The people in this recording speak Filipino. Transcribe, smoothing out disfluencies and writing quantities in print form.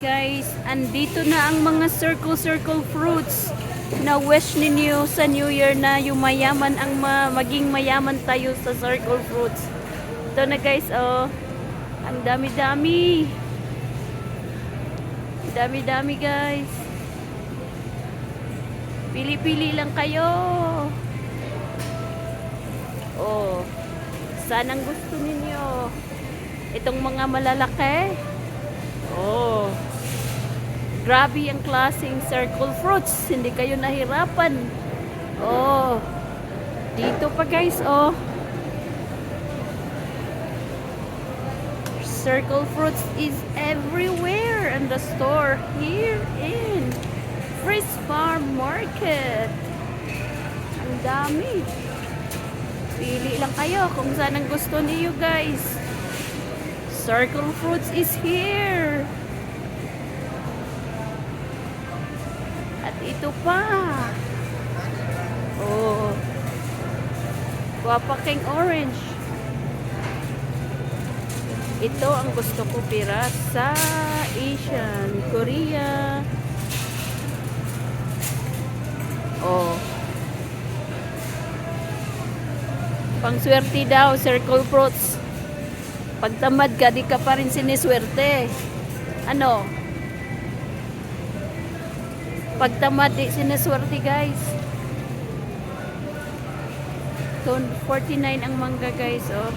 Guys, andito na ang mga circle fruits na wish ninyo sa New Year na yumayaman ang maging mayaman tayo sa circle fruits. Ito na guys, oh. Ang dami-dami. Dami-dami guys. Pili-pili lang kayo. Oh. Saan ang gusto ninyo? Itong mga malalaki. Oh. Grabe ang klaseng circle fruits. Hindi kayo nahirapan. Oh. Dito pa guys, oh. Circle fruits is everywhere in the store here in Fris Farm Market. Ang dami. Pili lang kayo kung saan ang gusto niyo guys. Circle fruits is here. At ito pa. Oh. Guapaking orange. Ito ang gusto ko pira sa Asian, Korea. Oh. Pangswerte daw, circle fruits. Pag tamad ka, di ka pa rin siniswerte. Ano? Pag tamad, di siniswerte guys. 49 ang mangga guys, oh.